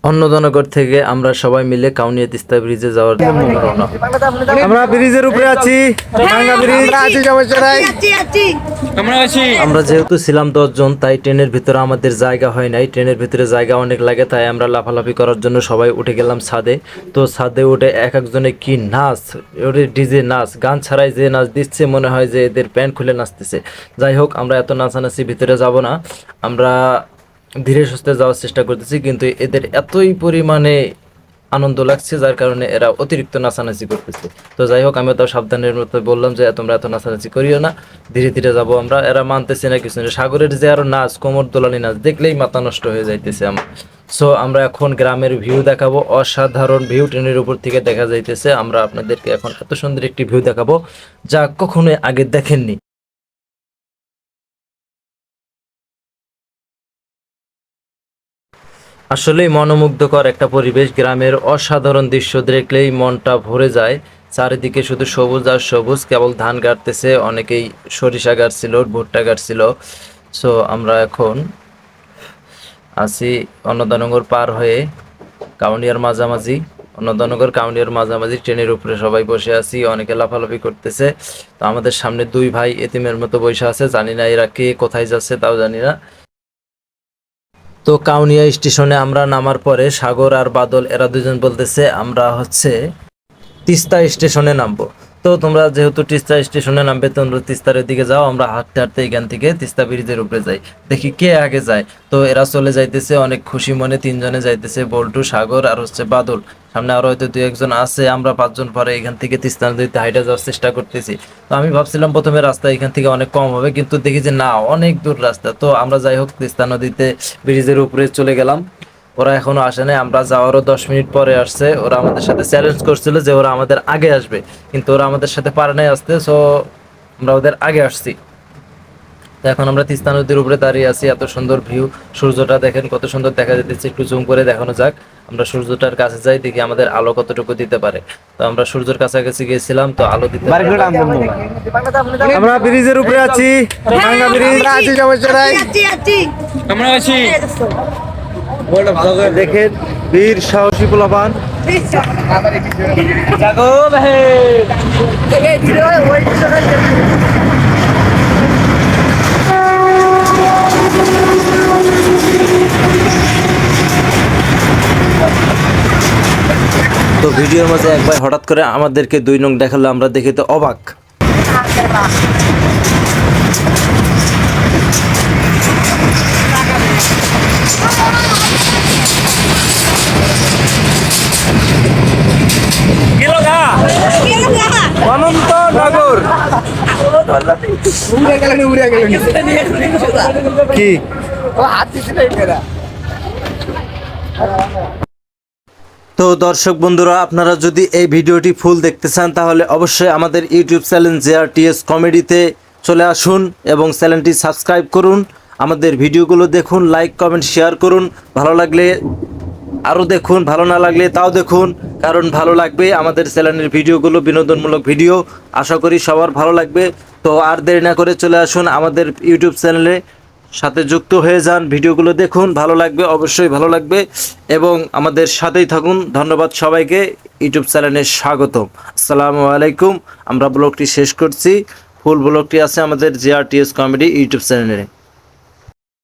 অন্নদানগর থেকে আমরা সবাই মিলে কাউনিয়া তিস্তা ব্রিজে যাওয়ার জন্য রওনা। আমরা ব্রিজের উপরে আছি, ভাঙ্গা ব্রিজ আছি, সমস্যা নাই। আমরা যেহেতু ছিলাম 10 জন, তাই ট্রেনের ভিতরে আমাদের জায়গা হয় নাই। ট্রেনের ভিতরে জায়গা অনেক লাগে, তাই আমরা লাফালাফি করার জন্য সবাই উঠে গেলাম ছাদে। তো ছাদে উঠে এক একজনে কি নাচ, ওরে ডিজে নাচ, গান ছাড়াই যে নাচ দিচ্ছে মনে হয় যে এদের প্যান্ট খুলে নাচতেছে। যাই হোক, আমরা এত নাচানাচি ভিতরে যাব না, আমরা ধীরে সুস্থে যাওয়ার চেষ্টা করতেছি, কিন্তু এদের এতই পরিমাণে আনন্দ লাগছে যার কারণে এরা অতিরিক্ত নাচানাচি করতেছে। তো যাই হোক, আমি তাও সাবধানের মতো বললাম যে তোমরা এত নাচানাচি করিও না, ধীরে ধীরে যাবো আমরা। এরা মানতেছে না কিছু না, সাগরের যে আরো নাচ, কোমর দোলানি নাচ দেখলেই মাথা নষ্ট হয়ে যাইতেছে আমার। সো আমরা এখন গ্রামের ভিউ দেখাবো, অসাধারণ ভিউ ট্রেনের উপর থেকে দেখা যাইতেছে। আমরা আপনাদেরকে এখন এত সুন্দর একটি ভিউ দেখাবো যা কখনোই আগে দেখেননি। আসলেই মনোমুগ্ধকর একটা পরিবেশ, গ্রামের অসাধারণ দৃশ্য দেখলেই মনটা ভরে যায়। চারিদিকে শুধু সবুজ আর সবুজ, কেবল ধান গাড়তেছে, অনেকেই সরিষা গাড়ছিল, ভুট্টা গাড়ছিল। সো আমরা এখন আছি অন্নদানগর পার হয়ে কাউনিয়ার মাঝামাঝি। অন্নদানগর কাউনিয়ার মাঝামাঝি ট্রেনের উপরে সবাই বসে আছি, অনেকে লাফালাফি করতেছে। তো আমাদের সামনে দুই ভাই এতিমের মতো বসে আছে, জানি না এরা কে কোথায় যাচ্ছে তাও জানি না। তো কাউনিয়া স্টেশনে আমরা নামার পরে সাগর আর বাদল এরা দুজন বলতেছে আমরা হচ্ছে তিস্তা স্টেশনে নামবো। তো তোমরা যেহেতু তিস্তা স্টেশনে নামবে, তোমরা তিস্তার দিকে যাও, আমরা হাঁটতে হাঁটতে এখান থেকে তিস্তা ব্রিজের উপরে যাই, দেখি কে আগে যায়। তো এরা চলে যাইতেছে অনেক খুশি মনে, তিনজনে যাইতেছে, বল্টু, সাগর আর হচ্ছে বাদল। সামনে আরো হয়তো 2-1 জন আছে, আমরা 5 জন পরে এখান থেকে তিস্তা নদীতে হাইটে যাওয়ার চেষ্টা করতেছি। তো আমি ভাবছিলাম প্রথমে রাস্তা এখান থেকে অনেক কম হবে, কিন্তু দেখি যে না, অনেক দূর রাস্তা। তো আমরা যাই হোক তিস্তা নদীতে ব্রিজের উপরে চলে গেলাম। ওরা এখনো আসে নাই, আমরা যাওয়ারও 10 মিনিট পরে আসছে। ওরা আমাদের সাথে চ্যালেঞ্জ করছিল যে ওরা আমাদের আগে আসবে, কিন্তু ওরা আমাদের সাথে পারে নাই আসতে। সো আমরা ওদের আগে আসছি। তো এখন আমরা তিস্তা নদীর উপরে দাঁড়িয়ে আছি, এত সুন্দর ভিউ, সূর্যটা দেখেন কত সুন্দর দেখা যেতেছে। একটু জুম করে দেখানো যাক, আমরা সূর্যটার কাছে যাই, দেখি আমাদের আলো কতটুকু দিতে পারে। তো আমরা সূর্যের কাছাকাছি গিয়েছিলাম, তো আলো দিতে আমরা ব্রিজের উপরে আছি, ভাঙ্গা ব্রিজ আছি, সমস্যা নাই। আমরা আছি, দেখেন বীর সাহসী পোলাপান। তো ভিডিওর মাঝে একবার হঠাৎ করে আমাদেরকে 2 নং দেখালো, আমরা দেখে তো অবাক। অনন্তনগর কি তো দর্শক বন্ধুরা, আপনারা যদি এই ভিডিওটি ফুল দেখতে চান তাহলে অবশ্যই আমাদের ইউটিউব চ্যানেল JRTS কমেডিতে চলে আসুন এবং চ্যানেলটি সাবস্ক্রাইব করুন। আমাদের ভিডিওগুলো দেখুন, লাইক কমেন্ট শেয়ার করুন। ভালো লাগলে আরও দেখুন, ভালো না লাগলে তাও দেখুন, কারণ ভালো লাগবে আমাদের চ্যানেলের ভিডিওগুলো, বিনোদনমূলক ভিডিও। আশা করি সবার ভালো লাগবে। তো আর দেরি না করে চলে আসুন আমাদের ইউটিউব চ্যানেলে, সাথে যুক্ত হয়ে যান, ভিডিওগুলো দেখুন, ভালো লাগবে, অবশ্যই ভালো লাগবে, এবং আমাদের সাথেই থাকুন। ধন্যবাদ সবাইকে, ইউটিউব চ্যানেলে স্বাগতম। আসসালামু আলাইকুম। আমরা ব্লগটি শেষ করছি, ফুল ব্লগটি আছে আমাদের JRTS কমেডি ইউটিউব চ্যানেলে।